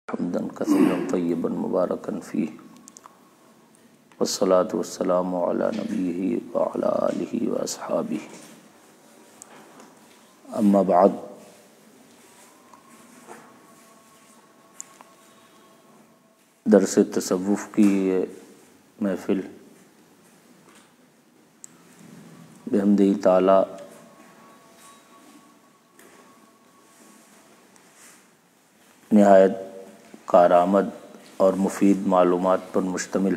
حمدا کثیرا طیبا مبارکا فیہ والصلاة والسلام علی نبیہ وعلی آلہ واصحابہ اما بعد۔ درس تصوف کی یہ محفل بحمدہ تعالی نہایت کارآمد اور مفید معلومات پر مشتمل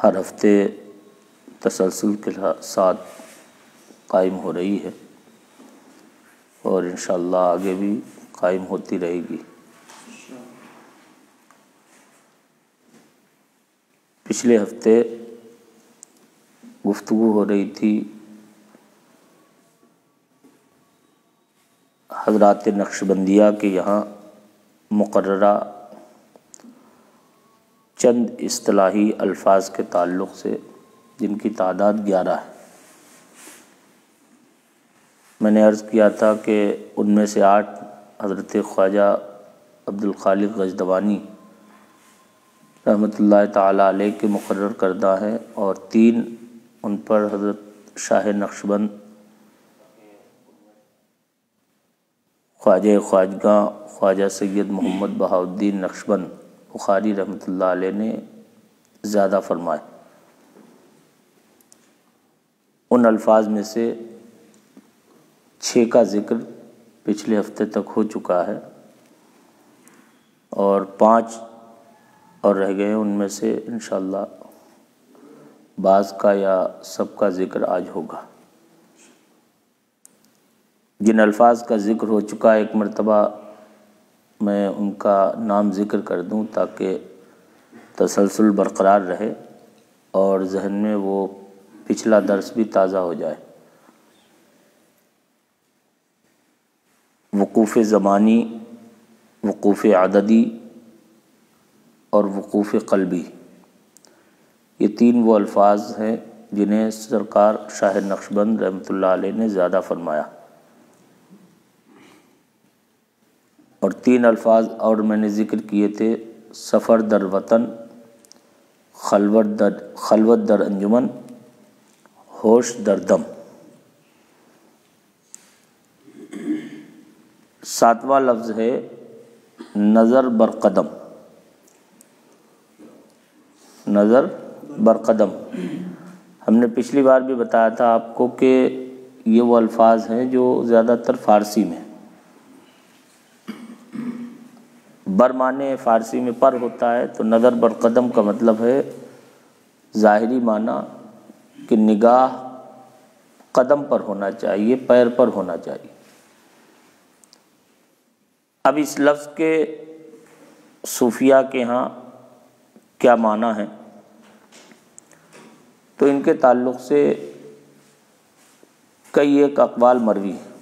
ہر ہفتے تسلسل کے ساتھ قائم ہو رہی ہے اور انشاءاللہ آگے بھی قائم ہوتی رہے گی۔ پچھلے ہفتے گفتگو ہو رہی تھی حضرات نقشبندیہ کے یہاں مقررہ چند اصطلاحی الفاظ کے تعلق سے، جن کی تعداد 11 ہے۔ میں نے عرض کیا تھا کہ ان میں سے 8 حضرت خواجہ عبدالخالق غزدوانی رحمۃ اللہ تعالی علیہ کے مقرر کردہ ہیں، اور 3 ان پر حضرت شاہ نقشبند خواجہ خواجگاں خواجہ سید محمد بہاؤالدین نقشبند بخاری رحمۃ اللہ علیہ نے زیادہ فرمائے۔ ان الفاظ میں سے 6 کا ذکر پچھلے ہفتے تک ہو چکا ہے، اور 5 اور رہ گئے ہیں۔ ان میں سے انشاءاللہ بعض کا یا سب کا ذکر آج ہوگا۔ جن الفاظ کا ذکر ہو چکا ہے، ایک مرتبہ میں ان کا نام ذکر کر دوں تاکہ تسلسل برقرار رہے اور ذہن میں وہ پچھلا درس بھی تازہ ہو جائے۔ وقوف زمانی، وقوف عددی اور وقوف قلبی، یہ 3 وہ الفاظ ہیں جنہیں سرکار شاہ نقشبند رحمۃ اللہ علیہ نے زیادہ فرمایا، اور 3 الفاظ اور میں نے ذکر کیے تھے: سفر در وطن، خلوت در انجمن، ہوش در دم۔ 7واں لفظ ہے نظر بر قدم۔ نظر بر قدم، ہم نے پچھلی بار بھی بتایا تھا آپ کو کہ یہ وہ الفاظ ہیں جو زیادہ تر فارسی میں، بر معنی فارسی میں پر ہوتا ہے، تو نظر بر قدم کا مطلب ہے ظاہری معنی کہ نگاہ قدم پر ہونا چاہیے، پیر پر ہونا چاہیے۔ اب اس لفظ کے صوفیہ کے ہاں کیا معنی ہے، تو ان کے تعلق سے کئی ایک اقوال مروی ہیں۔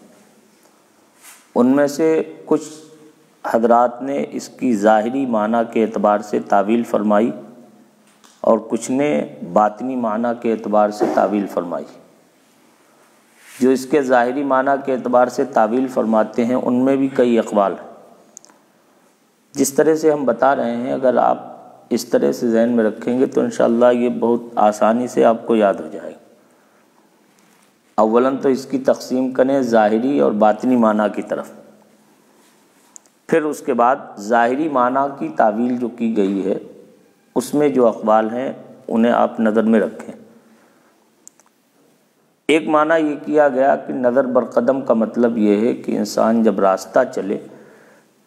ان میں سے کچھ حضرات نے اس کی ظاہری معنی کے اعتبار سے تعویل فرمائی، اور کچھ نے باطنی معنی کے اعتبار سے تعویل فرمائی۔ جو اس کے ظاہری معنی کے اعتبار سے تعویل فرماتے ہیں ان میں بھی کئی اقوال ہیں۔ جس طرح سے ہم بتا رہے ہیں، اگر آپ اس طرح سے ذہن میں رکھیں گے تو انشاءاللہ یہ بہت آسانی سے آپ کو یاد ہو جائے گا۔ اولاً تو اس کی تقسیم کریں ظاہری اور باطنی معنی کی طرف، پھر اس کے بعد ظاہری معنی کی تعویل جو کی گئی ہے اس میں جو اقوال ہیں انہیں آپ نظر میں رکھیں۔ ایک معنی یہ کیا گیا کہ نظر بر قدم کا مطلب یہ ہے کہ انسان جب راستہ چلے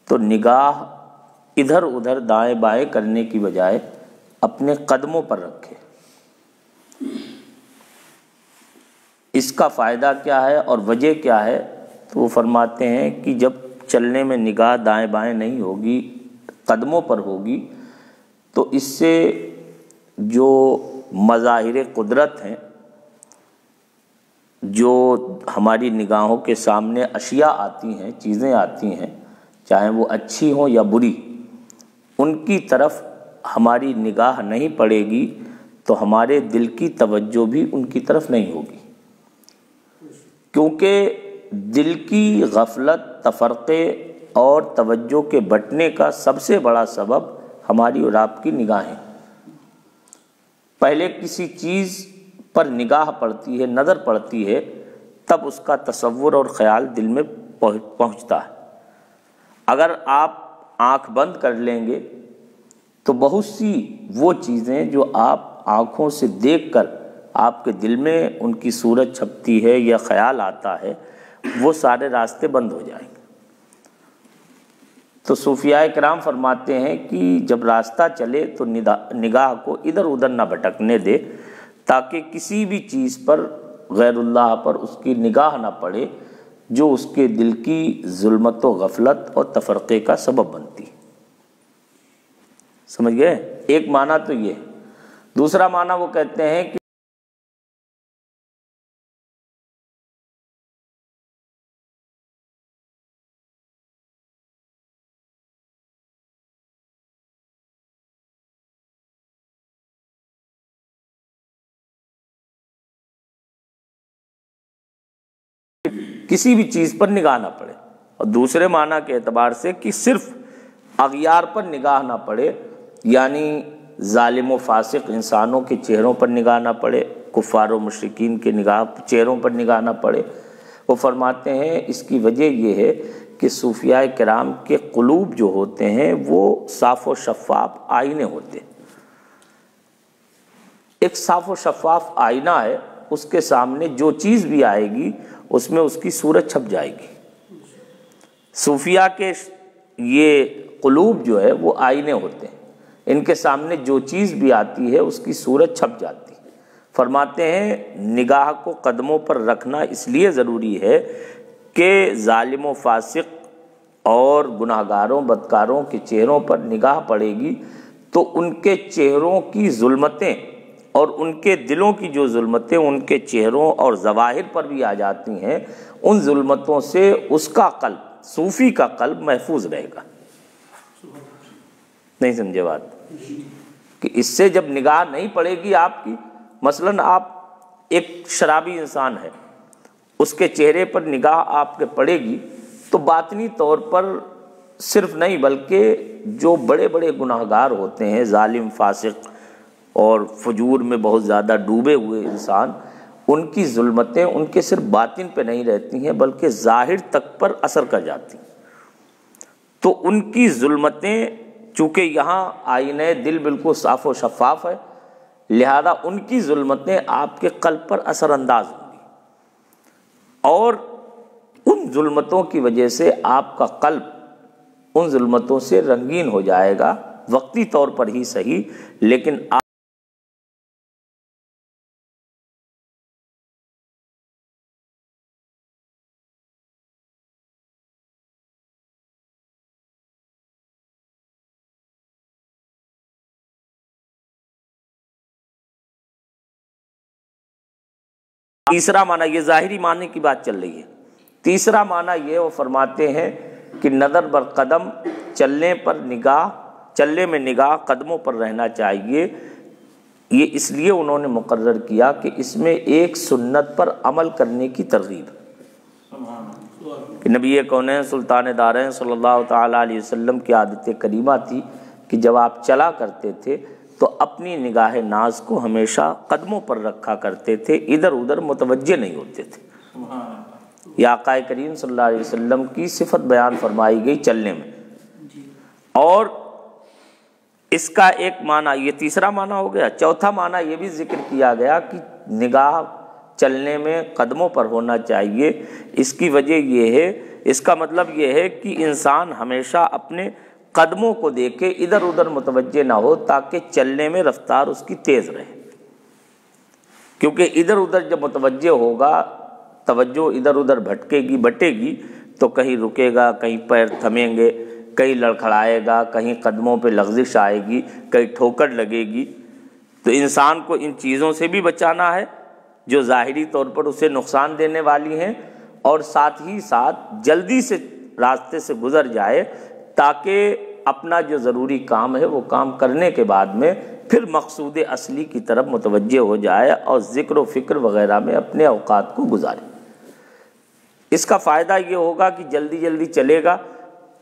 تو نگاہ ادھر ادھر دائیں بائیں کرنے کی بجائے اپنے قدموں پر رکھے۔ اس کا فائدہ کیا ہے اور وجہ کیا ہے، تو وہ فرماتے ہیں کہ جب چلنے میں نگاہ دائیں بائیں نہیں ہوگی، قدموں پر ہوگی، تو اس سے جو مظاہر قدرت ہیں، جو ہماری نگاہوں کے سامنے اشیاء آتی ہیں، چیزیں آتی ہیں، چاہے وہ اچھی ہوں یا بری، ان کی طرف ہماری نگاہ نہیں پڑے گی تو ہمارے دل کی توجہ بھی ان کی طرف نہیں ہوگی، کیونکہ دل کی غفلت، تفرقے اور توجہ کے بٹنے کا سب سے بڑا سبب ہماری اور آپ کی نگاہیں۔ پہلے کسی چیز پر نگاہ پڑتی ہے، نظر پڑتی ہے، تب اس کا تصور اور خیال دل میں پہنچتا ہے۔ اگر آپ آنکھ بند کر لیں گے تو بہت سی وہ چیزیں جو آپ آنکھوں سے دیکھ کر آپ کے دل میں ان کی صورت چھپتی ہے یا خیال آتا ہے، وہ سارے راستے بند ہو جائیں گے۔ تو صوفیاء کرام فرماتے ہیں کہ جب راستہ چلے تو نگاہ کو ادھر ادھر نہ بھٹکنے دے، تاکہ کسی بھی چیز پر، غیر اللہ پر اس کی نگاہ نہ پڑے جو اس کے دل کی ظلمت و غفلت اور تفرقے کا سبب بنتی۔ سمجھ گئے؟ ایک معنی تو یہ۔ دوسرا معنی وہ کہتے ہیں کہ کسی بھی چیز پر نگاہ نہ پڑے، اور دوسرے معنی کے اعتبار سے کہ صرف اغیار پر نگاہ نہ پڑے، یعنی ظالم و فاسق انسانوں کے چہروں پر نگاہ نہ پڑے، کفار و مشرکین کے چہروں پر نگاہ نہ پڑے۔ وہ فرماتے ہیں اس کی وجہ یہ ہے کہ صوفیاء کرام کے قلوب جو ہوتے ہیں وہ صاف و شفاف آئینے ہوتے ہیں۔ ایک صاف و شفاف آئینہ ہے، اس کے سامنے جو چیز بھی آئے گی اس میں اس کی صورت چھپ جائے گی۔ صوفیاء کے یہ قلوب جو ہے وہ آئینے ہوتے ہیں، ان کے سامنے جو چیز بھی آتی ہے اس کی صورت چھپ جاتی ہے۔ فرماتے ہیں نگاہ کو قدموں پر رکھنا اس لیے ضروری ہے کہ ظالم و فاسق اور گناہگاروں، بدکاروں کے چہروں پر نگاہ پڑے گی تو ان کے چہروں کی ظلمتیں اور ان کے دلوں کی جو ظلمتیں ان کے چہروں اور ظواہر پر بھی آ جاتی ہیں، ان ظلمتوں سے اس کا قلب، صوفی کا قلب محفوظ رہے گا۔ نہیں سمجھے بات؟ کہ اس سے جب نگاہ نہیں پڑے گی آپ کی، مثلاً آپ ایک شرابی انسان ہے، اس کے چہرے پر نگاہ آپ کے پڑے گی تو باطنی طور پر صرف نہیں بلکہ جو بڑے بڑے گناہگار ہوتے ہیں، ظالم، فاسق اور فجور میں بہت زیادہ ڈوبے ہوئے انسان، ان کی ظلمتیں ان کے صرف باطن پہ نہیں رہتی ہیں بلکہ ظاہر تک پر اثر کر جاتی ہیں۔ تو ان کی ظلمتیں، چونکہ یہاں آئینہ دل بالکل صاف و شفاف ہے، لہذا ان کی ظلمتیں آپ کے قلب پر اثر انداز ہوں گی، اور ان ظلمتوں کی وجہ سے آپ کا قلب ان ظلمتوں سے رنگین ہو جائے گا، وقتی طور پر ہی صحیح، لیکن تیسرا معنی، یہ ظاہری معنی کی بات چل رہی ہے، تیسرا معنی یہ وہ فرماتے ہیں کہ نظر بر قدم، چلنے میں نگاہ قدموں پر رہنا چاہیے۔ یہ اس لیے انہوں نے مقرر کیا کہ اس میں ایک سنت پر عمل کرنے کی ترغیب ہے، کہ نبی کونین سلطان دارین صلی اللہ تعالیٰ علیہ وسلم کی عادت کریمہ تھی کہ جب آپ چلا کرتے تھے تو اپنی نگاہ ناز کو ہمیشہ قدموں پر رکھا کرتے تھے، ادھر ادھر متوجہ نہیں ہوتے تھے۔ یہ آقا کریم صلی اللہ علیہ وسلم کی صفت بیان فرمائی گئی چلنے میں۔ اور اس کا ایک معنی، یہ تیسرا معنی ہو گیا۔ چوتھا معنی یہ بھی ذکر کیا گیا کہ نگاہ چلنے میں قدموں پر ہونا چاہیے۔ اس کی وجہ یہ ہے، اس کا مطلب یہ ہے کہ انسان ہمیشہ اپنے قدموں کو دیکھے، ادھر ادھر متوجہ نہ ہو، تاکہ چلنے میں رفتار اس کی تیز رہے۔ کیونکہ ادھر ادھر جب متوجہ ہوگا، توجہ ادھر ادھر بٹے گی تو کہیں رکے گا، کہیں پیر تھمیں گے، کہیں لڑکھڑائے گا، کہیں قدموں پہ لغزش آئے گی، کہیں ٹھوکر لگے گی۔ تو انسان کو ان چیزوں سے بھی بچانا ہے جو ظاہری طور پر اسے نقصان دینے والی ہیں، اور ساتھ ہی ساتھ جلدی سے راستے سے گزر جائے، تاکہ اپنا جو ضروری کام ہے وہ کام کرنے کے بعد میں پھر مقصود اصلی کی طرف متوجہ ہو جائے اور ذکر و فکر وغیرہ میں اپنے اوقات کو گزارے۔ اس کا فائدہ یہ ہوگا کہ جلدی جلدی چلے گا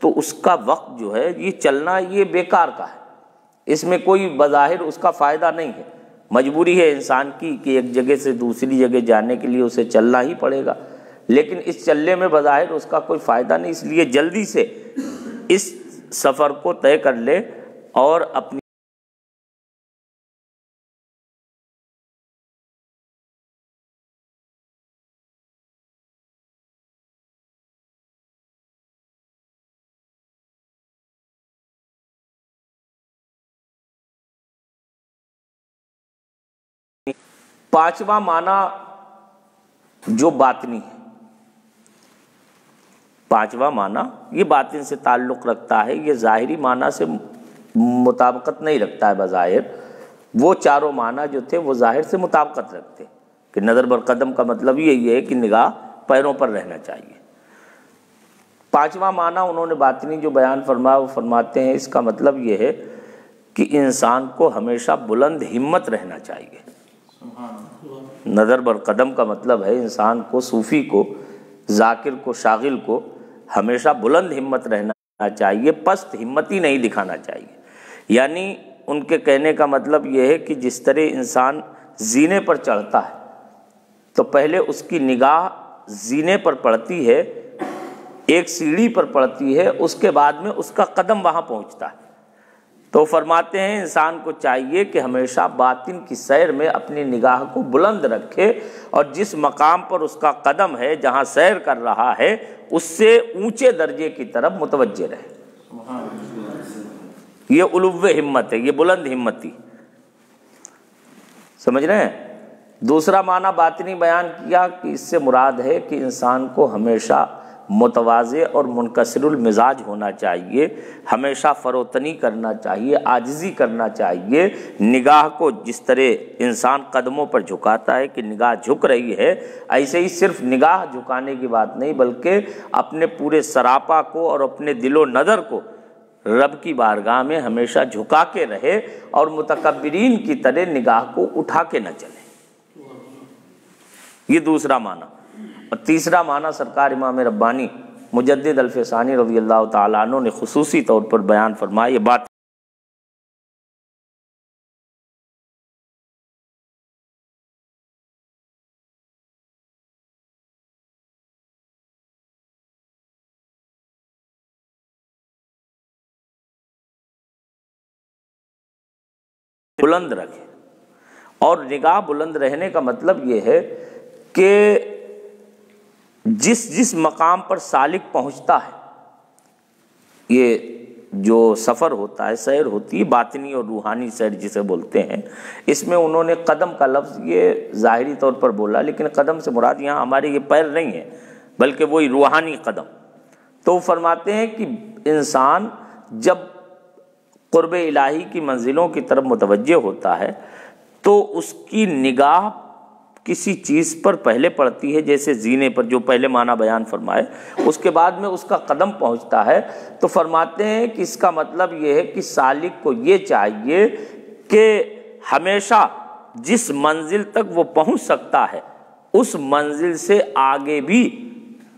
تو اس کا وقت جو ہے یہ چلنا یہ بیکار کا ہے، اس میں کوئی بظاہر اس کا فائدہ نہیں ہے۔ مجبوری ہے انسان کی کہ ایک جگہ سے دوسری جگہ جانے کے لیے اسے چلنا ہی پڑے گا، لیکن اس چلنے میں بظاہر اس کا کوئی فائدہ نہیں، اس لیے جلدی سے اس سفر کو طے کر لے اور اپنی پانچواں معنی جو باطنی ہے، پانچواں معنی یہ باطن سے تعلق رکھتا ہے، یہ ظاہری معنی سے مطابقت نہیں رکھتا ہے بظاہر۔ وہ چاروں معنی جو تھے وہ ظاہر سے مطابقت رکھتے کہ نظر بر قدم کا مطلب یہی ہے کہ نگاہ پیروں پر رہنا چاہیے۔ پانچواں معنی انہوں نے باطنی جو بیان فرمایا وہ فرماتے ہیں اس کا مطلب یہ ہے کہ انسان کو ہمیشہ بلند ہمت رہنا چاہیے۔ نظر بر قدم کا مطلب ہے انسان کو، صوفی کو، ذاکر کو، شاغل کو ہمیشہ بلند ہمت رہنا چاہیے، پست ہمتی نہیں دکھانا چاہیے۔ یعنی ان کے کہنے کا مطلب یہ ہے کہ جس طرح انسان زینے پر چڑھتا ہے تو پہلے اس کی نگاہ زینے پر پڑتی ہے، ایک سیڑھی پر پڑتی ہے، اس کے بعد میں اس کا قدم وہاں پہنچتا ہے۔ تو فرماتے ہیں انسان کو چاہیے کہ ہمیشہ باطن کی سیر میں اپنی نگاہ کو بلند رکھے اور جس مقام پر اس کا قدم ہے، جہاں سیر کر رہا ہے، اس سے اونچے درجے کی طرف متوجہ رہے۔ یہ علو ہمت ہے، یہ بلند ہمتی، سمجھ رہے ہیں؟ دوسرا معنی باطنی بیان کیا کہ اس سے مراد ہے کہ انسان کو ہمیشہ متواضع اور منکسر المزاج ہونا چاہیے، ہمیشہ فروتنی کرنا چاہیے، عاجزی کرنا چاہیے۔ نگاہ کو جس طرح انسان قدموں پر جھکاتا ہے کہ نگاہ جھک رہی ہے، ایسے ہی صرف نگاہ جھکانے کی بات نہیں بلکہ اپنے پورے سراپا کو اور اپنے دل و نظر کو رب کی بارگاہ میں ہمیشہ جھکا کے رہے اور متکبرین کی طرح نگاہ کو اٹھا کے نہ چلے۔ یہ دوسرا معنی۔ اور تیسرا معنی سرکار امام ربانی مجدد الفسانی رضی اللہ تعالیٰ عنہ نے خصوصی طور پر بیان فرمایا، یہ بات بلند رکھے۔ اور نگاہ بلند رہنے کا مطلب یہ ہے کہ جس مقام پر سالک پہنچتا ہے، یہ جو سفر ہوتا ہے، سیر ہوتی ہے، باطنی اور روحانی سیر جسے بولتے ہیں، اس میں انہوں نے قدم کا لفظ یہ ظاہری طور پر بولا، لیکن قدم سے مراد یہاں ہمارے یہ پیر نہیں ہے بلکہ وہی روحانی قدم۔ تو وہ فرماتے ہیں کہ انسان جب قرب الہی کی منزلوں کی طرف متوجہ ہوتا ہے تو اس کی نگاہ کسی چیز پر پہلے پڑتی ہے، جیسے زینے پر، جو پہلے معنی بیان فرمائے، اس کے بعد میں اس کا قدم پہنچتا ہے۔ تو فرماتے ہیں کہ اس کا مطلب یہ ہے کہ سالک کو یہ چاہیے کہ ہمیشہ جس منزل تک وہ پہنچ سکتا ہے اس منزل سے آگے بھی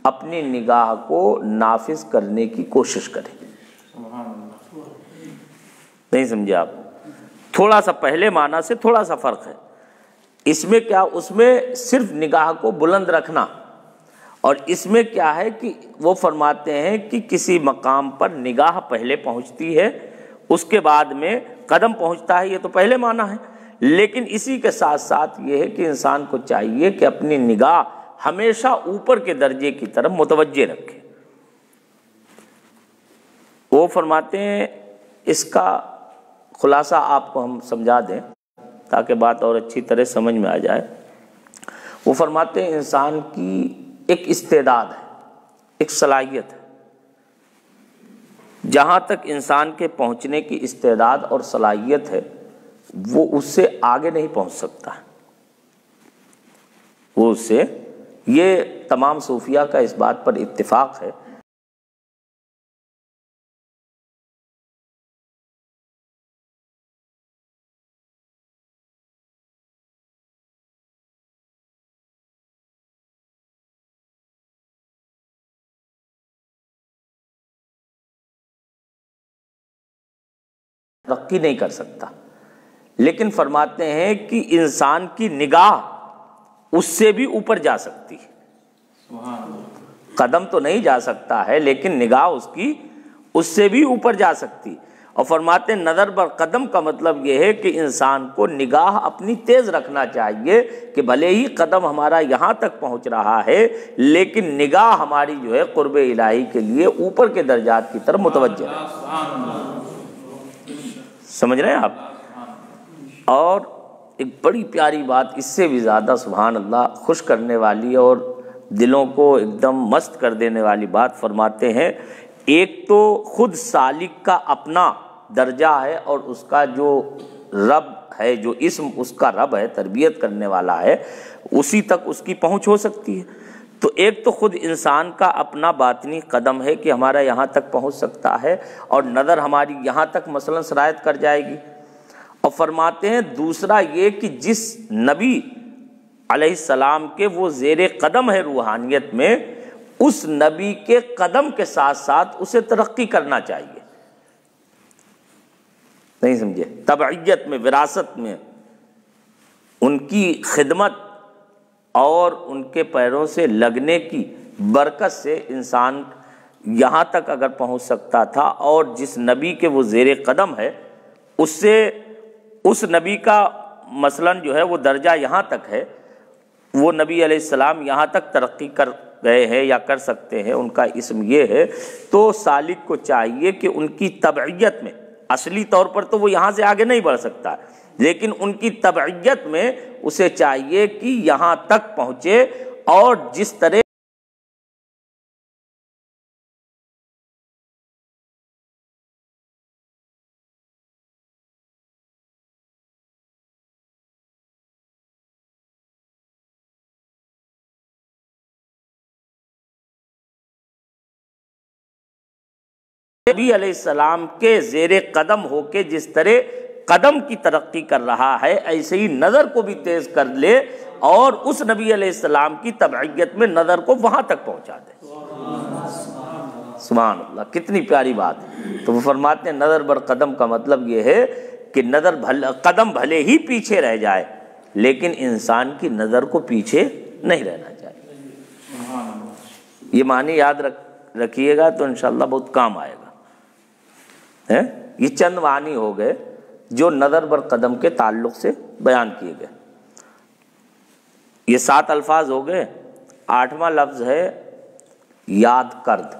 اپنی نگاہ کو نافذ کرنے کی کوشش کرے۔ نہیں سمجھے آپ؟ تھوڑا سا پہلے معنی سے تھوڑا سا فرق ہے۔ اس میں کیا، اس میں صرف نگاہ کو بلند رکھنا، اور اس میں کیا ہے کہ وہ فرماتے ہیں کہ کسی مقام پر نگاہ پہلے پہنچتی ہے، اس کے بعد میں قدم پہنچتا ہے، یہ تو پہلے معنی ہے، لیکن اسی کے ساتھ ساتھ یہ ہے کہ انسان کو چاہیے کہ اپنی نگاہ ہمیشہ اوپر کے درجے کی طرف متوجہ رکھے۔ وہ فرماتے ہیں، اس کا خلاصہ آپ کو ہم سمجھا دیں تاکہ بات اور اچھی طرح سمجھ میں آ جائے۔ وہ فرماتے ہیں انسان کی ایک استعداد ہے، ایک صلاحیت ہے، جہاں تک انسان کے پہنچنے کی استعداد اور صلاحیت ہے وہ اس سے آگے نہیں پہنچ سکتا، وہ اس سے، یہ تمام صوفیہ کا اس بات پر اتفاق ہے ترقی نہیں کر سکتا، لیکن فرماتے ہیں کہ انسان کی نگاہ اس سے بھی اوپر جا سکتی ہے۔ قدم تو نہیں جا سکتا ہے لیکن نگاہ اس کی اس سے بھی اوپر جا سکتی، اور فرماتے ہیں نظر بر قدم کا مطلب یہ ہے کہ انسان کو نگاہ اپنی تیز رکھنا چاہیے کہ بھلے ہی قدم ہمارا یہاں تک پہنچ رہا ہے لیکن نگاہ ہماری جو ہے قرب الہی کے لیے اوپر کے درجات کی طرف متوجہ ہے۔ سمجھ رہے ہیں آپ؟ اور ایک بڑی پیاری بات، اس سے بھی زیادہ سبحان اللہ خوش کرنے والی اور دلوں کو ایک دم مست کر دینے والی بات فرماتے ہیں، ایک تو خود سالک کا اپنا درجہ ہے اور اس کا جو رب ہے، جو اسم اس کا رب ہے، تربیت کرنے والا ہے، اسی تک اس کی پہنچ ہو سکتی ہے۔ تو ایک تو خود انسان کا اپنا باطنی قدم ہے کہ ہمارا یہاں تک پہنچ سکتا ہے اور نظر ہماری یہاں تک مثلا سرایت کر جائے گی۔ اور فرماتے ہیں دوسرا یہ کہ جس نبی علیہ السلام کے وہ زیر قدم ہے روحانیت میں، اس نبی کے قدم کے ساتھ ساتھ اسے ترقی کرنا چاہیے۔ نہیں سمجھے؟ تبعیت میں، وراثت میں ان کی خدمت اور ان کے پیروں سے لگنے کی برکت سے انسان یہاں تک اگر پہنچ سکتا تھا، اور جس نبی کے وہ زیر قدم ہے اس سے اس نبی کا مثلاً جو ہے وہ درجہ یہاں تک ہے، وہ نبی علیہ السلام یہاں تک ترقی کر گئے ہیں یا کر سکتے ہیں، ان کا اسم یہ ہے، تو سالک کو چاہیے کہ ان کی تبعیت میں، اصلی طور پر تو وہ یہاں سے آگے نہیں بڑھ سکتا لیکن ان کی تبعیت میں اسے چاہیے کہ یہاں تک پہنچے، اور جس طرح نبی علیہ السلام کے زیر قدم ہو کے جس طرح قدم کی ترقی کر رہا ہے، ایسے ہی نظر کو بھی تیز کر لے اور اس نبی علیہ السلام کی تبعیت میں نظر کو وہاں تک پہنچا دے۔ سبحان اللہ، کتنی پیاری بات ہے۔ تو وہ فرماتے ہیں نظر بر قدم کا مطلب یہ ہے کہ قدم بھلے ہی پیچھے رہ جائے لیکن انسان کی نظر کو پیچھے نہیں رہنا چاہیے۔ یہ معنی یاد رکھیے گا تو انشاءاللہ بہت کام آئے گا۔ یہ چند معنی ہو گئے جو نظر بر قدم کے تعلق سے بیان کیے گئے۔ یہ 7 الفاظ ہو گئے۔ 8واں لفظ ہے یاد کرد۔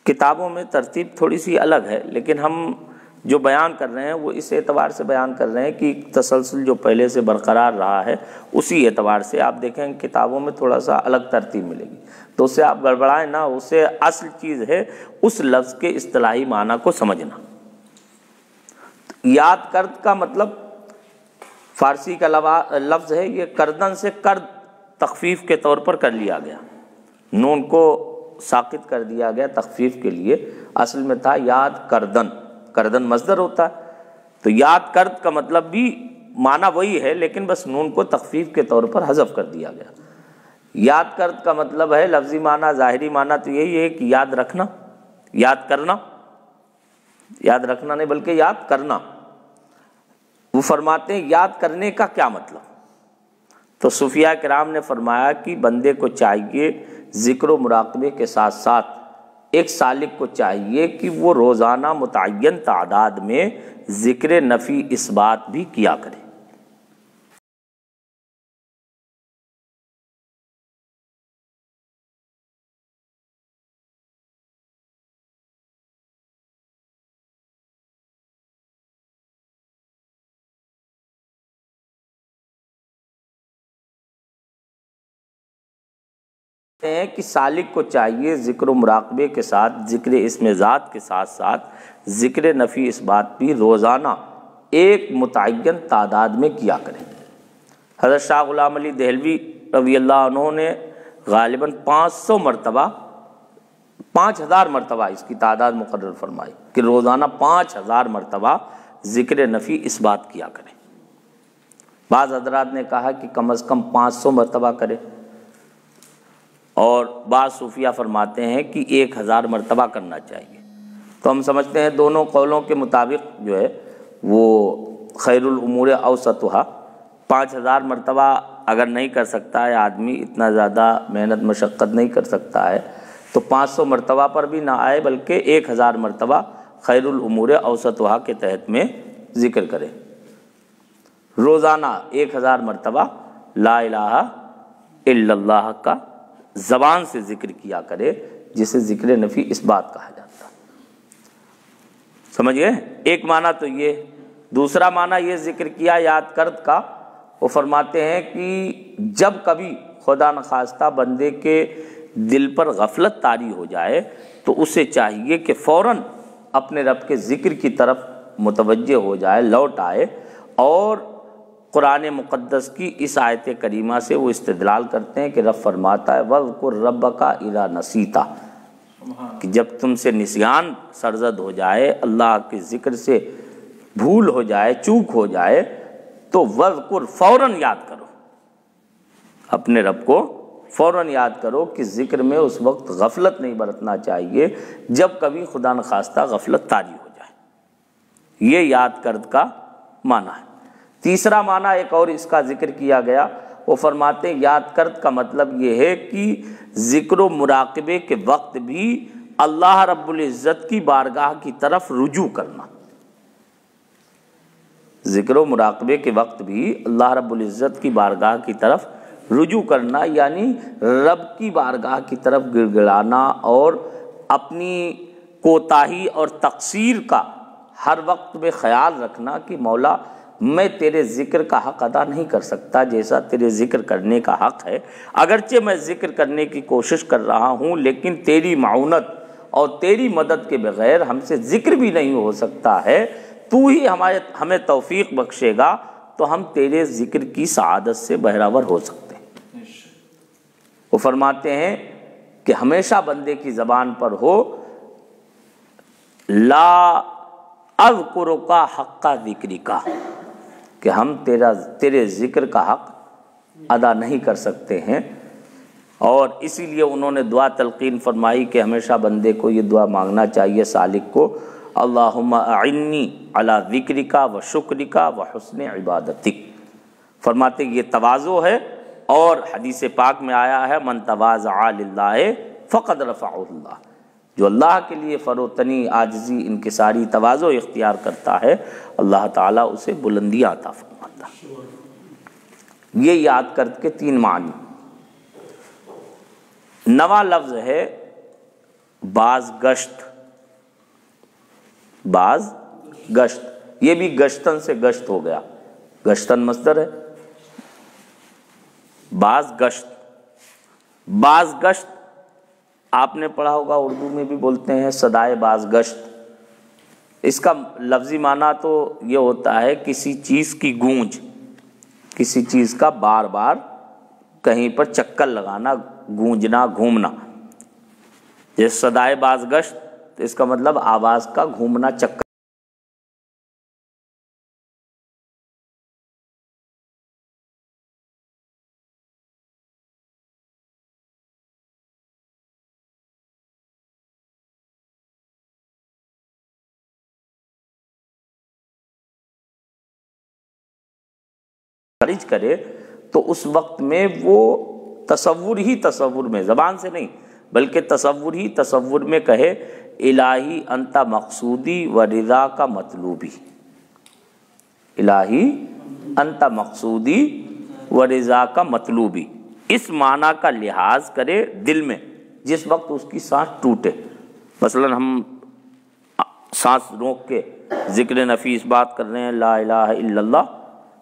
کتابوں میں ترتیب تھوڑی سی الگ ہے لیکن ہم جو بیان کر رہے ہیں وہ اس اعتبار سے بیان کر رہے ہیں کہ تسلسل جو پہلے سے برقرار رہا ہے اسی اعتبار سے آپ دیکھیں کتابوں میں تھوڑا سا الگ ترتیب ملے گی تو اس سے آپ گڑبڑائیں نہ، اسے اصل چیز ہے اس لفظ کے اصطلاحی معنی کو سمجھنا۔ یاد کرد کا مطلب فارسی کا لفظ ہے، یہ کردن سے کرد تخفیف کے طور پر کر لیا گیا، نون کو ساقط کر دیا گیا تخفیف کے لیے، اصل میں تھا یاد کردن، کردن مصدر ہوتا ہے، تو یاد کرد کا مطلب بھی معنی وہی ہے لیکن بس نون کو تخفیف کے طور پر حذف کر دیا گیا۔ یاد کرد کا مطلب ہے لفظی معنی، ظاہری معنی تو یہی ہے کہ یاد رکھنا، یاد کرنا، یاد رکھنا نہیں بلکہ یاد کرنا۔ وہ فرماتے ہیں یاد کرنے کا کیا مطلب؟ تو صوفیاء کرام نے فرمایا کہ بندے کو چاہیے ذکر و مراقبے کے ساتھ ساتھ ایک سالک کو چاہیے کہ وہ روزانہ متعین تعداد میں ذکر نفی اس بات بھی کیا کرے۔ کہ سالک کو چاہیے ذکر و مراقبے کے ساتھ ذکر اسم ذات کے ساتھ ساتھ ذکر نفی اس بات بھی روزانہ ایک متعین تعداد میں کیا کرے۔ حضرت شاہ غلام علی دہلوی رضی اللہ عنہ نے غالباً 500 مرتبہ 5000 مرتبہ اس کی تعداد مقرر فرمائی کہ روزانہ 5000 مرتبہ ذکر نفی اس بات کیا کرے۔ بعض حضرات نے کہا کہ کم از کم 500 مرتبہ کرے، اور بعض صوفیہ فرماتے ہیں کہ 1000 مرتبہ کرنا چاہیے۔ تو ہم سمجھتے ہیں دونوں قولوں کے مطابق جو ہے وہ خیر الامور اوسطھا 5000 مرتبہ اگر نہیں کر سکتا ہے آدمی، اتنا زیادہ محنت مشقت نہیں کر سکتا ہے، تو 500 مرتبہ پر بھی نہ آئے بلکہ 1000 مرتبہ خیر الامور اوسطھا کے تحت میں ذکر کرے۔ روزانہ 1000 مرتبہ لا الہ الا اللہ کا زبان سے ذکر کیا کرے، جسے ذکر نفی اس بات کہا جاتا ہے۔ سمجھ گئے؟ ایک معنی تو یہ۔ دوسرا معنی یہ ذکر کیا یاد کرد کا، وہ فرماتے ہیں کہ جب کبھی خدا نخواستہ بندے کے دل پر غفلت طاری ہو جائے تو اسے چاہیے کہ فوراً اپنے رب کے ذکر کی طرف متوجہ ہو جائے، لوٹ آئے، اور قرآن مقدس کی اس آیت کریمہ سے وہ استدلال کرتے ہیں کہ رب فرماتا ہے وَاذْكُرْ رَبَّكَ إِذَا نَسِيتَ، کہ جب تم سے نسیان سرزد ہو جائے، اللہ کے ذکر سے بھول ہو جائے، چوک ہو جائے، تو وَاذْكُرْ فوراً یاد کرو، اپنے رب کو فوراً یاد کرو کہ ذکر میں اس وقت غفلت نہیں برتنا چاہیے جب کبھی خدا نخواستہ غفلت طاری ہو جائے۔ یہ یاد کرد کا معنی ہے۔ تیسرا معنی ایک اور اس کا ذکر کیا گیا، وہ فرماتے ہیں یاد کرد کا مطلب یہ ہے کہ ذکر و مراقبے کے وقت بھی اللہ رب العزت کی بارگاہ کی طرف رجوع کرنا۔ ذکر و مراقبے کے وقت بھی اللہ رب العزت کی بارگاہ کی طرف رجوع کرنا، یعنی رب کی بارگاہ کی طرف گڑ گڑانا اور اپنی کوتاہی اور تقصیر کا ہر وقت میں خیال رکھنا کہ مولا میں تیرے ذکر کا حق ادا نہیں کر سکتا جیسا تیرے ذکر کرنے کا حق ہے، اگرچہ میں ذکر کرنے کی کوشش کر رہا ہوں لیکن تیری معاونت اور تیری مدد کے بغیر ہم سے ذکر بھی نہیں ہو سکتا ہے، تو ہی ہمیں توفیق بخشے گا تو ہم تیرے ذکر کی سعادت سے بہرور ہو سکتے ہیں۔ وہ فرماتے ہیں کہ ہمیشہ بندے کی زبان پر ہو لا اذکرک حق ذکرک، کہ ہم تیرے ذکر کا حق ادا نہیں کر سکتے ہیں، اور اسی لیے انہوں نے دعا تلقین فرمائی کہ ہمیشہ بندے کو یہ دعا مانگنا چاہیے سالک کو، اللہم اعنی علی ذکرک و شکرک و حسن عبادتک۔ فرماتے یہ تواضع ہے، اور حدیث پاک میں آیا ہے من تواضع للہ فقد رفعہ اللہ، جو اللہ کے لیے فروتنی، عاجزی، انکساری، تواضع اختیار کرتا ہے اللہ تعالیٰ اسے بلندیاں عطا فرماتا ہے۔ یہ یاد کر کے 3 معنی۔ نواں لفظ ہے باز گشت، باز گشت، یہ بھی گشتن سے گشت ہو گیا، گشتن مصدر ہے، باز گشت۔ باز گشت آپ نے پڑھا ہوگا، اردو میں بھی بولتے ہیں صدائے باز گشت۔ اس کا لفظی معنی تو یہ ہوتا ہے کسی چیز کی گونج، کسی چیز کا بار بار کہیں پر چکر لگانا، گونجنا، گھومنا۔ یہ صدائے باز گشت، تو اس کا مطلب آواز کا گھومنا، چکر۔ خارج کرے تو اس وقت میں وہ تصور ہی تصور میں، زبان سے نہیں بلکہ تصور ہی تصور میں کہے الہی انت مقصودی و رضا کا مطلوبی، الہی انت مقصودی و رضا کا مطلوبی، اس معنی کا لحاظ کرے دل میں جس وقت اس کی سانس ٹوٹے۔ مثلا ہم سانس روک کے ذکر نفی اس بات کر رہے ہیں، لا الہ الا اللہ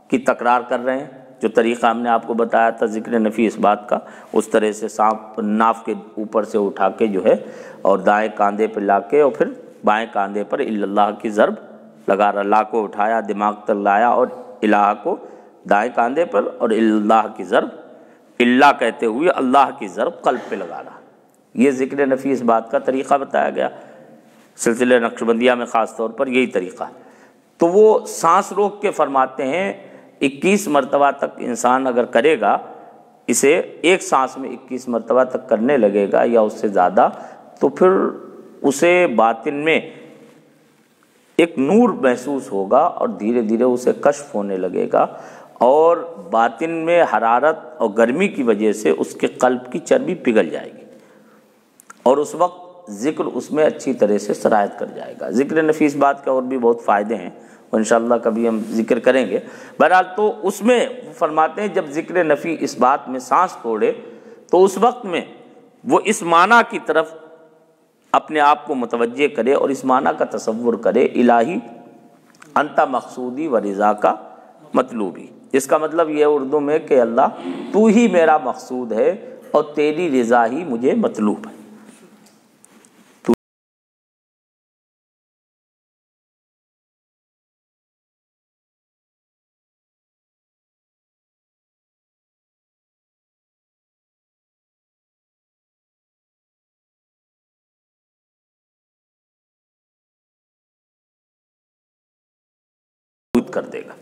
کی تکرار کر رہے ہیں، جو طریقہ ہم نے آپ کو بتایا تھا ذکر نفی اس بات کا، اس طرح سے سانپ ناف کے اوپر سے اٹھا کے جو ہے اور دائیں کاندھے پہ لا کے اور پھر بائیں کاندھے پر الا اللہ کی ضرب لگا رہا، لا کو اٹھایا دماغ تک لایا اور الہ کو دائیں کاندھے پر اور اللہ کی ضرب، اللہ کہتے ہوئے اللہ کی ضرب قلب پہ لگا رہا۔ یہ ذکر نفی اس بات کا طریقہ بتایا گیا، سلسلہ نقشبندیہ میں خاص طور پر یہی طریقہ ہے۔ تو وہ سانس روک کے فرماتے ہیں 21 مرتبہ تک انسان اگر کرے گا، اسے ایک سانس میں 21 مرتبہ تک کرنے لگے گا یا اس سے زیادہ، تو پھر اسے باطن میں ایک نور محسوس ہوگا اور دھیرے دھیرے اسے کشف ہونے لگے گا، اور باطن میں حرارت اور گرمی کی وجہ سے اس کے قلب کی چربی پگھل جائے گی، اور اس وقت ذکر اس میں اچھی طرح سے سرایت کر جائے گا۔ ذکر نفی اس بات کے اور بھی بہت فائدے ہیں، اور انشاءاللہ کبھی ہم ذکر کریں گے۔ بہرحال تو اس میں فرماتے ہیں جب ذکر نفی اس بات میں سانس توڑے تو اس وقت میں وہ اس معنی کی طرف اپنے آپ کو متوجہ کرے اور اس معنی کا تصور کرے، الہی انت مقصودی و رضا کا مطلوبی۔ اس کا مطلب یہ اردو میں کہ اللہ تو ہی میرا مقصود ہے اور تیری رضا ہی مجھے مطلوب ہے۔ کر دے گا۔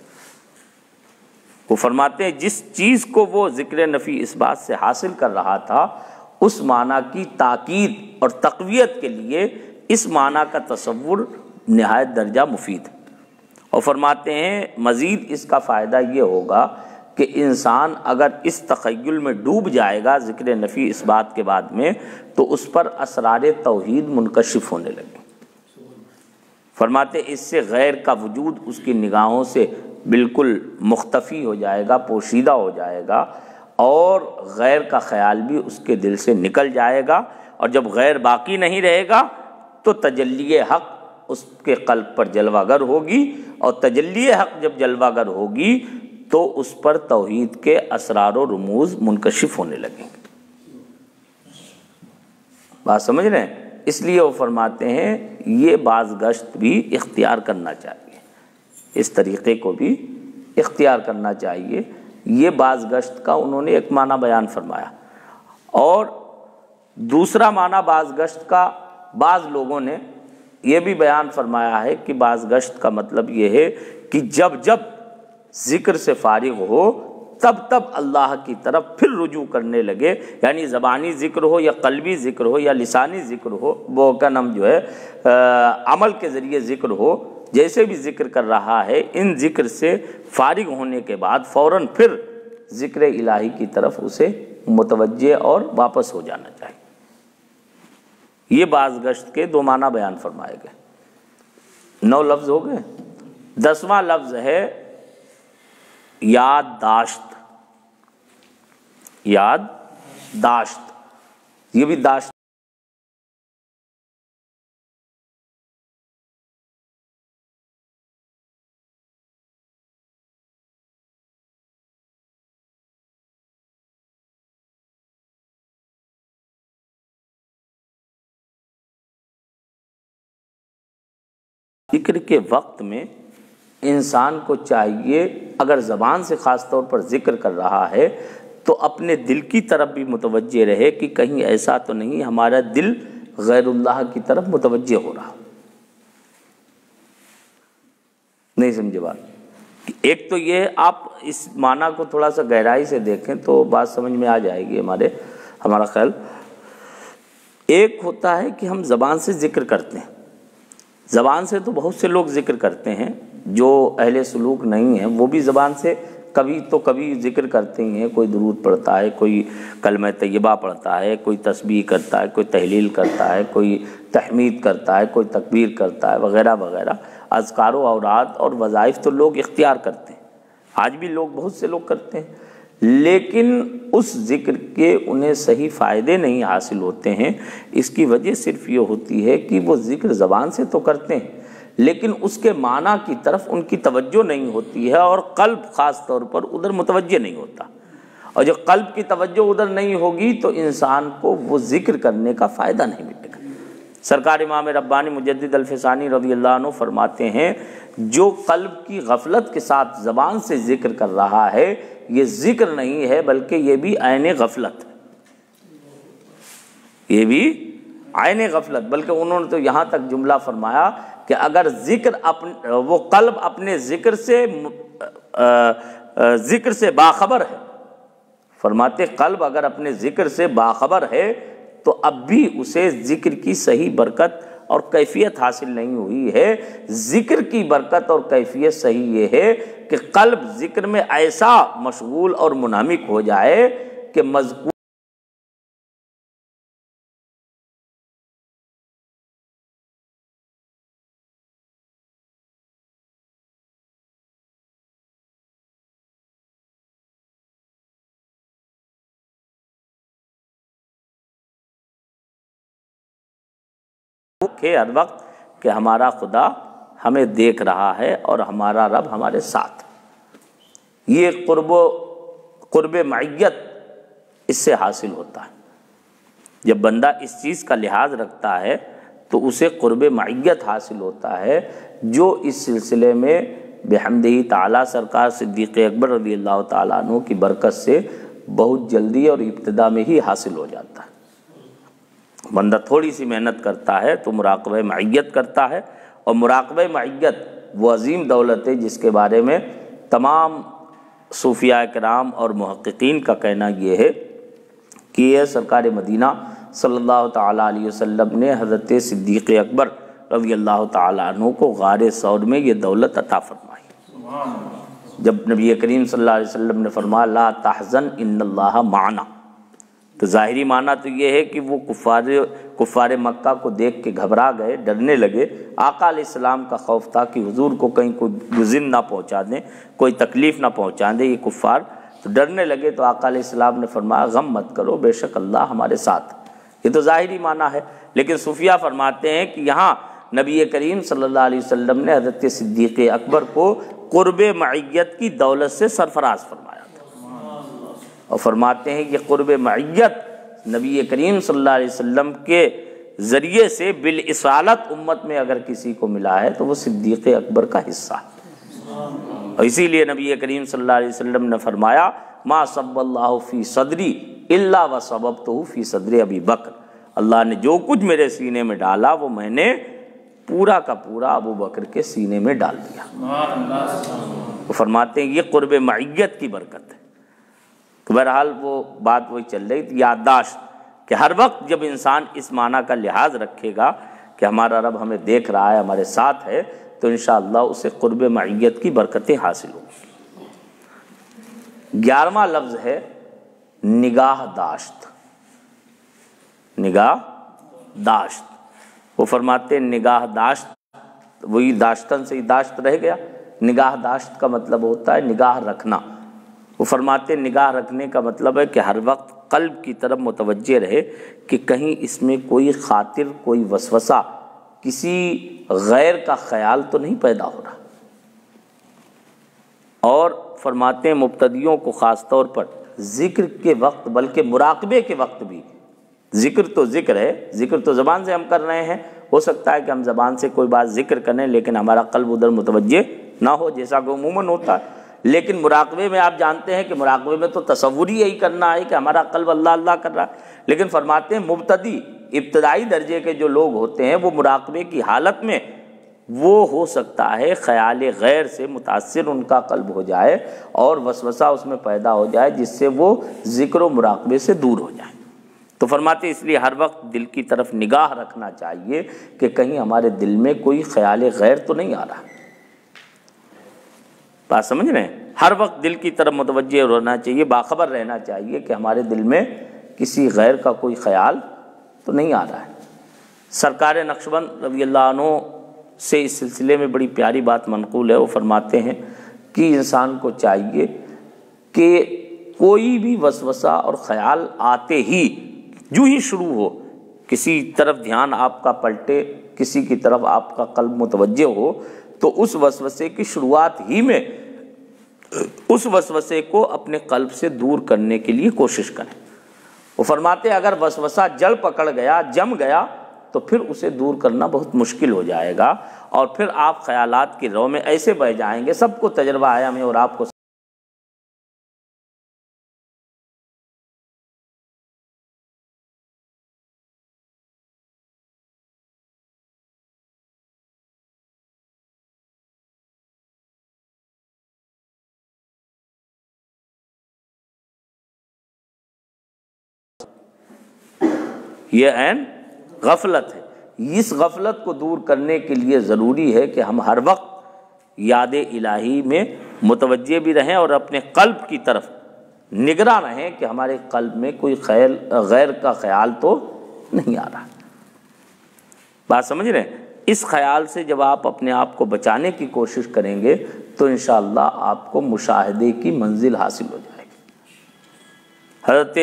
وہ فرماتے ہیں جس چیز کو وہ ذکر نفی اس بات سے حاصل کر رہا تھا اس معنی کی تاکید اور تقویت کے لیے اس معنی کا تصور نہایت درجہ مفید ہے، اور فرماتے ہیں مزید اس کا فائدہ یہ ہوگا کہ انسان اگر اس تخیل میں ڈوب جائے گا ذکر نفی اس بات کے بعد میں تو اس پر اسرار توحید منکشف ہونے لگے۔ فرماتے اس سے غیر کا وجود اس کی نگاہوں سے بالکل مختفی ہو جائے گا، پوشیدہ ہو جائے گا، اور غیر کا خیال بھی اس کے دل سے نکل جائے گا، اور جب غیر باقی نہیں رہے گا تو تجلی حق اس کے قلب پر جلوہ گر ہوگی، اور تجلی حق جب جلوہ گر ہوگی تو اس پر توحید کے اسرار و رموز منکشف ہونے لگیں گے۔ بات سمجھ رہے ہیں؟ اس لیے وہ فرماتے ہیں یہ باز گشت بھی اختیار کرنا چاہیے، اس طریقے کو بھی اختیار کرنا چاہیے۔ یہ باز گشت کا انہوں نے ایک معنی بیان فرمایا، اور دوسرا معنی باز گشت کا بعض لوگوں نے یہ بھی بیان فرمایا ہے کہ باز گشت کا مطلب یہ ہے کہ جب جب ذکر سے فارغ ہو تب تب اللہ کی طرف پھر رجوع کرنے لگے، یعنی زبانی ذکر ہو یا قلبی ذکر ہو یا لسانی ذکر ہو، وہ کا نام جو ہے عمل کے ذریعے ذکر ہو، جیسے بھی ذکر کر رہا ہے ان ذکر سے فارغ ہونے کے بعد فوراً پھر ذکر الہی کی طرف اسے متوجہ اور واپس ہو جانا چاہیے۔ یہ باز گشت کے 2 معنی بیان فرمائے گئے۔ 9 لفظ ہو گئے۔ 10واں لفظ ہے یادداشت۔ یادداشت، یہ بھی داشت ذکر کے وقت میں انسان کو چاہیے اگر زبان سے خاص طور پر ذکر کر رہا ہے تو اپنے دل کی طرف بھی متوجہ رہے کہ کہیں ایسا تو نہیں ہمارا دل غیر اللہ کی طرف متوجہ ہو رہا۔ نہیں سمجھے بات؟ ایک تو یہ آپ اس معنی کو تھوڑا سا گہرائی سے دیکھیں تو بات سمجھ میں آ جائے گی ہمارا خیال۔ ایک ہوتا ہے کہ ہم زبان سے ذکر کرتے ہیں، زبان سے تو بہت سے لوگ ذکر کرتے ہیں، جو اہل سلوک نہیں ہیں وہ بھی زبان سے کبھی تو کبھی ذکر کرتے ہی ہیں، کوئی درود پڑھتا ہے، کوئی کلمہ طیبہ پڑھتا ہے، کوئی تسبیح کرتا ہے، کوئی تحلیل کرتا ہے، کوئی تحمید کرتا ہے، کوئی تکبیر کرتا ہے، وغیرہ وغیرہ۔ اذکار و اوراد اور وظائف تو لوگ اختیار کرتے ہیں، آج بھی لوگ بہت سے لوگ کرتے ہیں، لیکن اس ذکر کے انہیں صحیح فائدے نہیں حاصل ہوتے ہیں۔ اس کی وجہ صرف یہ ہوتی ہے کہ وہ ذکر زبان سے تو کرتے ہیں لیکن اس کے معنی کی طرف ان کی توجہ نہیں ہوتی ہے، اور قلب خاص طور پر ادھر متوجہ نہیں ہوتا، اور جب قلب کی توجہ ادھر نہیں ہوگی تو انسان کو وہ ذکر کرنے کا فائدہ نہیں ملے گا۔ سرکار امام ربانی مجدد الفسانی رضی اللہ عنہ فرماتے ہیں جو قلب کی غفلت کے ساتھ زبان سے ذکر کر رہا ہے یہ ذکر نہیں ہے بلکہ یہ بھی عین غفلت ہے، یہ بھی عین غفلت۔ بلکہ انہوں نے تو یہاں تک جملہ فرمایا کہ اگر وہ قلب اپنے ذکر سے باخبر ہے، فرماتے قلب اگر اپنے ذکر سے باخبر ہے تو اب بھی اسے ذکر کی صحیح برکت اور کیفیت حاصل نہیں ہوئی ہے۔ ذکر کی برکت اور کیفیت صحیح یہ ہے کہ قلب ذکر میں ایسا مشغول اور منہمک ہو جائے کہ مذکور کہ ہر وقت کہ ہمارا خدا ہمیں دیکھ رہا ہے اور ہمارا رب ہمارے ساتھ۔ یہ قرب معیت اس سے حاصل ہوتا ہے۔ جب بندہ اس چیز کا لحاظ رکھتا ہے تو اسے قرب معیت حاصل ہوتا ہے، جو اس سلسلے میں بحمدہ تعالیٰ سرکار صدیق اکبر رضی اللہ تعالیٰ عنہ کی برکت سے بہت جلدی اور ابتدا میں ہی حاصل ہو جاتا ہے۔ بندہ تھوڑی سی محنت کرتا ہے تو مراقبہ معیت کرتا ہے، اور مراقبہ معیت وہ عظیم دولت ہے جس کے بارے میں تمام صوفیاء کرام اور محققین کا کہنا یہ ہے کہ یہ سرکار مدینہ صلی اللہ تعالیٰ علیہ وسلم نے حضرت صدیق اکبر رضی اللہ تعالیٰ عنہ کو غار ثور میں یہ دولت عطا فرمائی۔ جب نبی کریم صلی اللہ علیہ وسلم نے فرمایا لا تحزن ان اللہ معنا، تو ظاہری معنی تو یہ ہے کہ وہ کفار مکہ کو دیکھ کے گھبرا گئے، ڈرنے لگے۔ آقا علیہ السلام کا خوف تھا کہ حضور کو کہیں کوئی گزن نہ پہنچا دیں، کوئی تکلیف نہ پہنچا دیں یہ کفار، تو ڈرنے لگے۔ تو آقا علیہ السلام نے فرمایا غم مت کرو، بے شک اللہ ہمارے ساتھ۔ یہ تو ظاہری معنی ہے، لیکن صوفیاء فرماتے ہیں کہ یہاں نبی کریم صلی اللہ علیہ وسلم نے حضرت صدیق اکبر کو قرب معیت کی دولت سے سرفراز فرمایا تھا، اور فرماتے ہیں کہ قرب معیت نبی کریم صلی اللہ علیہ وسلم کے ذریعے سے بالاصالت امت میں اگر کسی کو ملا ہے تو وہ صدیق اکبر کا حصہ ہے۔ اور اسی لیے نبی کریم صلی اللہ علیہ وسلم نے فرمایا ما صب اللہ فی صدری الا وصببتہ فی صدر ابی بکر، اللہ نے جو کچھ میرے سینے میں ڈالا وہ میں نے پورا کا پورا ابو بکر کے سینے میں ڈال دیا۔ وہ فرماتے ہیں یہ قرب معیت کی برکت ہے۔ تو بہرحال وہ بات وہی چل رہی تھی، یادداشت کہ ہر وقت جب انسان اس معنی کا لحاظ رکھے گا کہ ہمارا رب ہمیں دیکھ رہا ہے، ہمارے ساتھ ہے، تو انشاءاللہ اسے قرب معیت کی برکتیں حاصل ہوں گی۔ 11واں لفظ ہے نگاہ داشت۔ نگاہ داشت، وہ فرماتے ہیں نگاہ داشت، وہی داشتن سے ہی داشت رہ گیا۔ نگاہ داشت کا مطلب ہوتا ہے نگاہ رکھنا۔ وہ فرماتے ہیں نگاہ رکھنے کا مطلب ہے کہ ہر وقت قلب کی طرف متوجہ رہے کہ کہیں اس میں کوئی خاطر، کوئی وسوسہ، کسی غیر کا خیال تو نہیں پیدا ہو رہا۔ اور فرماتے ہیں مبتدیوں کو خاص طور پر ذکر کے وقت بلکہ مراقبے کے وقت بھی، ذکر تو ذکر ہے، ذکر تو زبان سے ہم کر رہے ہیں، ہو سکتا ہے کہ ہم زبان سے کوئی بات ذکر کریں لیکن ہمارا قلب ادھر متوجہ نہ ہو، جیسا کہ عموماً ہوتا ہے۔ لیکن مراقبے میں آپ جانتے ہیں کہ مراقبے میں تو تصور ہی یہی کرنا ہے کہ ہمارا قلب اللہ اللہ کر رہا ہے، لیکن فرماتے ہیں مبتدی، ابتدائی درجے کے جو لوگ ہوتے ہیں وہ مراقبے کی حالت میں وہ ہو سکتا ہے خیال غیر سے متاثر ان کا قلب ہو جائے اور وسوسہ اس میں پیدا ہو جائے جس سے وہ ذکر و مراقبے سے دور ہو جائے۔ تو فرماتے اس لیے ہر وقت دل کی طرف نگاہ رکھنا چاہیے کہ کہیں ہمارے دل میں کوئی خیال غیر تو نہیں آ رہا۔ بات سمجھ رہے ہیں؟ ہر وقت دل کی طرف متوجہ ہونا چاہیے، باخبر رہنا چاہیے کہ ہمارے دل میں کسی غیر کا کوئی خیال تو نہیں آ رہا ہے۔ سرکار نقشبند رضی اللہ عنہ سے اس سلسلے میں بڑی پیاری بات منقول ہے۔ وہ فرماتے ہیں کہ انسان کو چاہیے کہ کوئی بھی وسوسہ اور خیال آتے ہی، جو ہی شروع ہو، کسی طرف دھیان آپ کا پلٹے، کسی کی طرف آپ کا قلب متوجہ ہو، تو اس وسوسے کی شروعات ہی میں اس وسوسے کو اپنے قلب سے دور کرنے کے لیے کوشش کریں۔ وہ فرماتے ہیں اگر وسوسہ جڑ پکڑ گیا، جم گیا، تو پھر اسے دور کرنا بہت مشکل ہو جائے گا، اور پھر آپ خیالات کی رو میں ایسے بہہ جائیں گے۔ سب کو تجربہ ہے، ہمیں اور آپ کو۔ یہ عین غفلت ہے اس غفلت کو دور کرنے کے لیے ضروری ہے کہ ہم ہر وقت یاد الہی میں متوجہ بھی رہیں اور اپنے قلب کی طرف نگراں رہیں کہ ہمارے قلب میں کوئی غیر کا خیال تو نہیں آ رہا۔ بات سمجھ رہے ہیں؟ اس خیال سے جب آپ اپنے آپ کو بچانے کی کوشش کریں گے تو انشاءاللہ آپ کو مشاہدے کی منزل حاصل ہو جائے گی۔ حضرت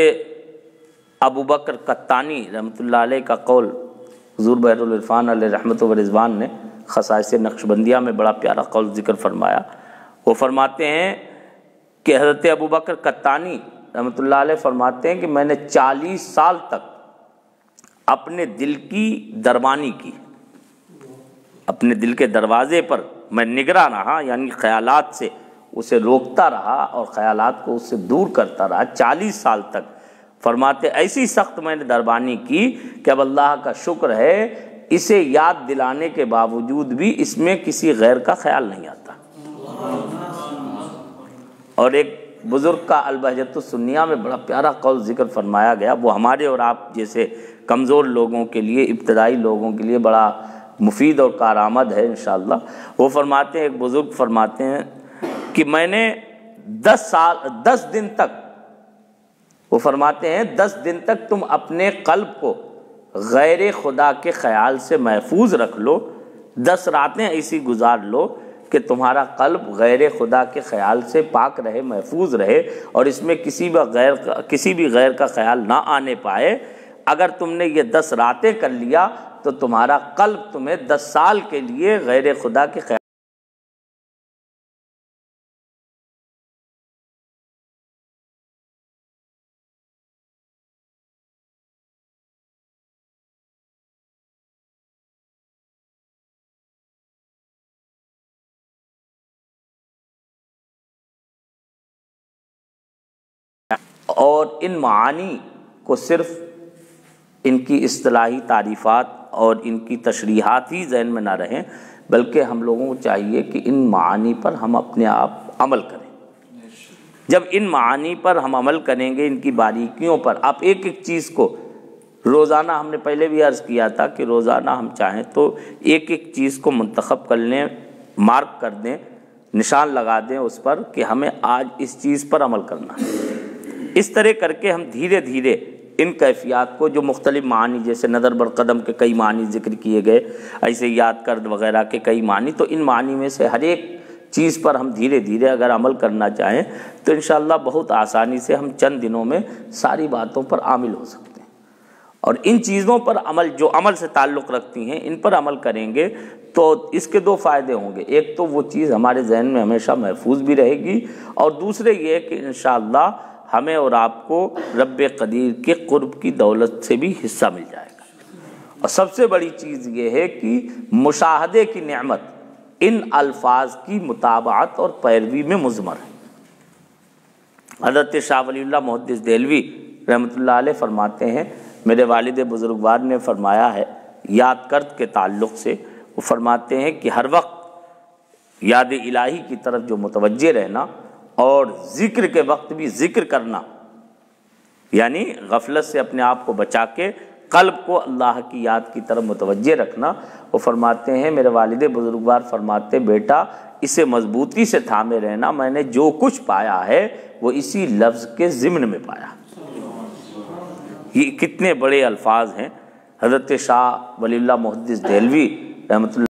ابو بکر قطانی رحمۃ اللہ علیہ کا قول حضور بحر العرفان علیہ رحمت و رضوان نے خصائص نقشبندیہ میں بڑا پیارا قول ذکر فرمایا۔ وہ فرماتے ہیں کہ حضرت ابو بکر قطانی رحمۃ اللہ علیہ فرماتے ہیں کہ میں نے 40 سال تک اپنے دل کی دربانی کی، اپنے دل کے دروازے پر میں نگراں رہا، یعنی خیالات سے اسے روکتا رہا اور خیالات کو اس سے دور کرتا رہا 40 سال تک۔ فرماتے ایسی سخت میں نے دربانی کی کہ اب اللہ کا شکر ہے اسے یاد دلانے کے باوجود بھی اس میں کسی غیر کا خیال نہیں آتا۔ اور ایک بزرگ کا البہجۃ السنیہ میں بڑا پیارا قول ذکر فرمایا گیا، وہ ہمارے اور آپ جیسے کمزور لوگوں کے لیے، ابتدائی لوگوں کے لیے بڑا مفید اور کارآمد ہے انشاءاللہ۔ وہ فرماتے ہیں، ایک بزرگ فرماتے ہیں کہ میں نے 10 دن تک، وہ فرماتے ہیں 10 دن تک تم اپنے قلب کو غیر خدا کے خیال سے محفوظ رکھ لو، 10 راتیں ایسی گزار لو کہ تمہارا قلب غیر خدا کے خیال سے پاک رہے، محفوظ رہے اور اس میں کسی بھی غیر کا خیال نہ آنے پائے۔ اگر تم نے یہ 10 راتیں کر لیا تو تمہارا قلب تمہیں 10 سال کے لیے غیر خدا کے خیال اور ان معانی کو صرف ان کی اصطلاحی تعریفات اور ان کی تشریحات ہی ذہن میں نہ رہیں، بلکہ ہم لوگوں کو چاہیے کہ ان معانی پر ہم اپنے آپ عمل کریں۔ جب ان معانی پر ہم عمل کریں گے، ان کی باریکیوں پر، آپ ایک ایک چیز کو روزانہ، ہم نے پہلے بھی عرض کیا تھا کہ روزانہ ہم چاہیں تو ایک ایک چیز کو منتخب کر لیں، مارک کر دیں، نشان لگا دیں اس پر کہ ہمیں آج اس چیز پر عمل کرنا ہے۔ اس طرح کر کے ہم دھیرے دھیرے ان کیفیات کو، جو مختلف معنی جیسے نظر بر قدم کے کئی معنی ذکر کیے گئے، ایسے یاد کرد وغیرہ کے کئی معنی، تو ان معنی میں سے ہر ایک چیز پر ہم دھیرے دھیرے اگر عمل کرنا چاہیں تو انشاءاللہ بہت آسانی سے ہم چند دنوں میں ساری باتوں پر عامل ہو سکتے ہیں۔ اور ان چیزوں پر عمل، جو عمل سے تعلق رکھتی ہیں، ان پر عمل کریں گے تو اس کے 2 فائدے ہوں گے۔ ایک تو وہ چیز ہمارے ذہن میں ہمیشہ محفوظ بھی رہے گی، اور دوسرے یہ کہ انشاءاللہ ہمیں اور آپ کو رب قدیر کے قرب کی دولت سے بھی حصہ مل جائے گا۔ اور سب سے بڑی چیز یہ ہے کہ مشاہدے کی نعمت ان الفاظ کی متابعت اور پیروی میں مضمر ہے۔ حضرت شاہ ولی اللہ محدث دہلوی رحمۃ اللہ علیہ فرماتے ہیں، میرے والد بزرگوار نے فرمایا ہے یاد کرد کے تعلق سے، وہ فرماتے ہیں کہ ہر وقت یاد الہی کی طرف جو متوجہ رہنا اور ذکر کے وقت بھی ذکر کرنا، یعنی غفلت سے اپنے آپ کو بچا کے قلب کو اللہ کی یاد کی طرف متوجہ رکھنا۔ وہ فرماتے ہیں، میرے والد بزرگوار فرماتے، بیٹا اسے مضبوطی سے تھامے رہنا، میں نے جو کچھ پایا ہے وہ اسی لفظ کے ضمن میں پایا۔ یہ کتنے بڑے الفاظ ہیں۔ حضرت شاہ ولی اللہ محدث دہلوی رحمۃ اللہ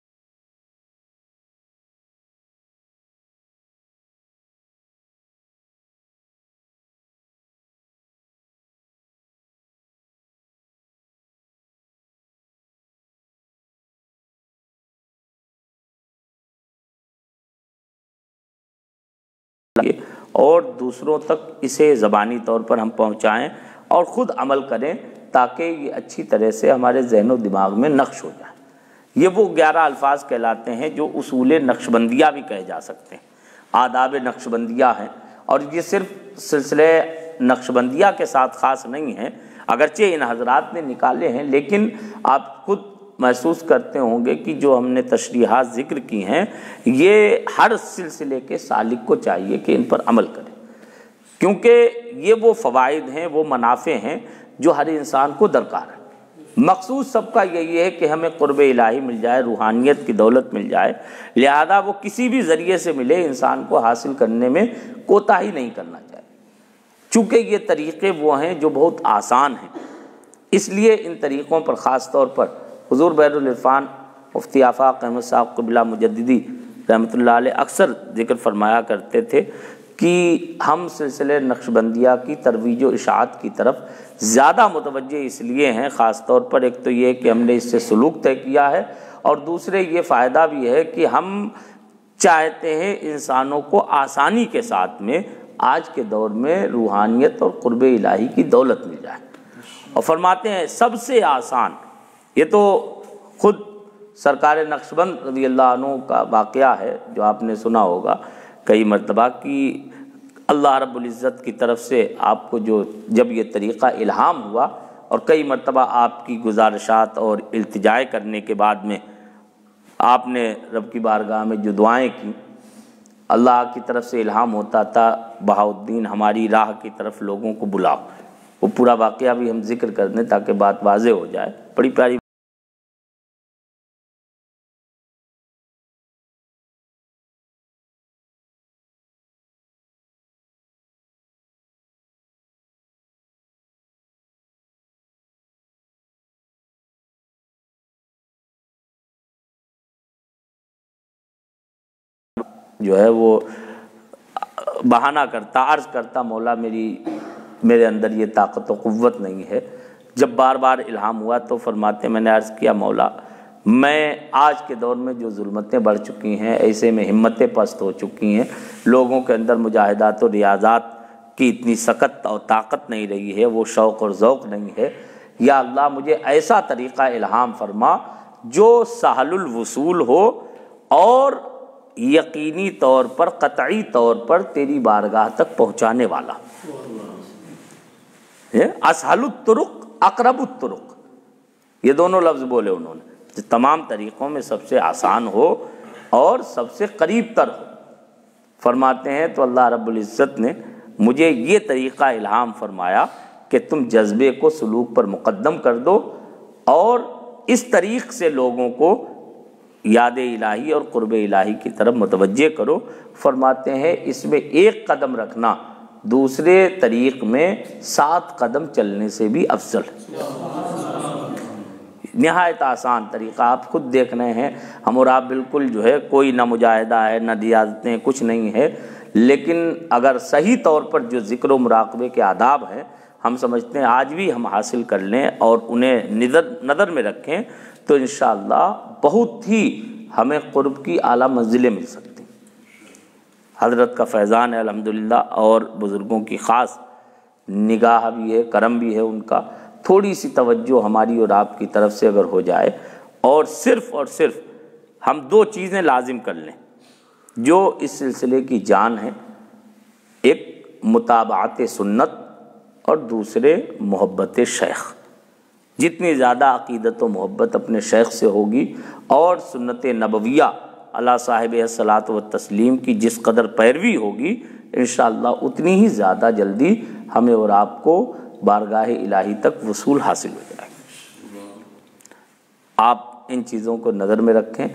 اور دوسروں تک اسے زبانی طور پر ہم پہنچائیں اور خود عمل کریں، تاکہ یہ اچھی طرح سے ہمارے ذہن و دماغ میں نقش ہو جائے۔ یہ وہ 11 الفاظ کہلاتے ہیں جو اصول نقشبندیہ بھی کہے جا سکتے ہیں، آداب نقشبندیہ ہیں، اور یہ صرف سلسلے نقشبندیہ کے ساتھ خاص نہیں ہیں، اگرچہ ان حضرات نے نکالے ہیں، لیکن آپ خود محسوس کرتے ہوں گے کہ جو ہم نے تشریحات ذکر کی ہیں، یہ ہر سلسلے کے سالک کو چاہیے کہ ان پر عمل کرے، کیونکہ یہ وہ فوائد ہیں، وہ منافع ہیں جو ہر انسان کو درکار ہے۔ مقصود سب کا یہی ہے کہ ہمیں قرب الہی مل جائے، روحانیت کی دولت مل جائے، لہذا وہ کسی بھی ذریعے سے ملے انسان کو حاصل کرنے میں کوتاہی نہیں کرنا چاہیے، چونکہ یہ طریقے وہ ہیں جو بہت آسان ہیں۔ اس لیے ان طریقوں پر خاص طور پر حضور بحر العرفان مفتی آفاق احمد صاحب قبلہ مجددی رحمۃ اللہ علیہ اکثر ذکر فرمایا کرتے تھے کہ ہم سلسلے نقشبندیہ کی ترویج و اشاعت کی طرف زیادہ متوجہ اس لیے ہیں، خاص طور پر ایک تو یہ کہ ہم نے اس سے سلوک طے کیا ہے، اور دوسرے یہ فائدہ بھی ہے کہ ہم چاہتے ہیں انسانوں کو آسانی کے ساتھ میں آج کے دور میں روحانیت اور قرب الہی کی دولت مل جائے۔ اور فرماتے ہیں سب سے آسان، یہ تو خود سرکار نقشبند رضی اللہ عنہ کا واقعہ ہے جو آپ نے سنا ہوگا کئی مرتبہ، کہ اللہ رب العزت کی طرف سے آپ کو جب یہ طریقہ الہام ہوا اور کئی مرتبہ آپ کی گزارشات اور التجائے کرنے کے بعد میں آپ نے رب کی بارگاہ میں جو دعائیں کی، اللہ کی طرف سے الہام ہوتا تھا بہاؤالدین ہماری راہ کی طرف لوگوں کو بلاؤ۔ وہ پورا واقعہ بھی ہم ذکر کر دیں تاکہ بات واضح ہو جائے، بڑی پیاری جو ہے وہ بہانہ کرتا، عرض کرتا مولا میرے اندر یہ طاقت و قوت نہیں ہے۔ جب بار بار الہام ہوا تو فرماتے میں نے عرض کیا مولا میں آج کے دور میں جو ظلمتیں بڑھ چکی ہیں، ایسے میں ہمتیں پست ہو چکی ہیں، لوگوں کے اندر مجاہدات و ریاضات کی اتنی سکت اور طاقت نہیں رہی ہے، وہ شوق اور ذوق نہیں ہے، یا اللہ مجھے ایسا طریقہ الہام فرما جو سہل الوصول ہو اور یقینی طور پر قطعی طور پر تیری بارگاہ تک پہنچانے والا۔ اسہل الطرق اقرب الطرق، یہ دونوں لفظ بولے انہوں نے، تمام طریقوں میں سب سے آسان ہو اور سب سے قریب تر ہو۔ فرماتے ہیں تو اللہ رب العزت نے مجھے یہ طریقہ الہام فرمایا کہ تم جذبے کو سلوک پر مقدم کر دو اور اس طریق سے لوگوں کو یاد الہی اور قرب الہی کی طرف متوجہ کرو۔ فرماتے ہیں اس میں ایک قدم رکھنا دوسرے طریق میں 7 قدم چلنے سے بھی افضل ہے۔ نہایت آسان طریقہ، آپ خود دیکھ رہے ہیں ہم اور آپ بالکل جو ہے کوئی نہ مجاہدہ ہے نہ ریاضتیں، کچھ نہیں ہے، لیکن اگر صحیح طور پر جو ذکر و مراقبے کے آداب ہیں ہم سمجھتے ہیں آج بھی ہم حاصل کر لیں اور انہیں نظر میں رکھیں تو انشاءاللہ بہت ہی ہمیں قرب کی اعلیٰ منزلیں مل سکتی ہیں۔ حضرت کا فیضان ہے الحمدللہ، اور بزرگوں کی خاص نگاہ بھی ہے، کرم بھی ہے ان کا۔ تھوڑی سی توجہ ہماری اور آپ کی طرف سے اگر ہو جائے اور صرف ہم 2 چیزیں لازم کر لیں جو اس سلسلے کی جان ہے، ایک متابعت سنت اور دوسرے محبت شیخ۔ جتنی زیادہ عقیدت و محبت اپنے شیخ سے ہوگی اور سنت نبویہ علی صاحب الصلاۃ والتسلیم کی جس قدر پیروی ہوگی انشاءاللہ اتنی ہی زیادہ جلدی ہمیں اور آپ کو بارگاہ الہی تک وصول حاصل ہو جائے گا۔ آپ ان چیزوں کو نظر میں رکھیں۔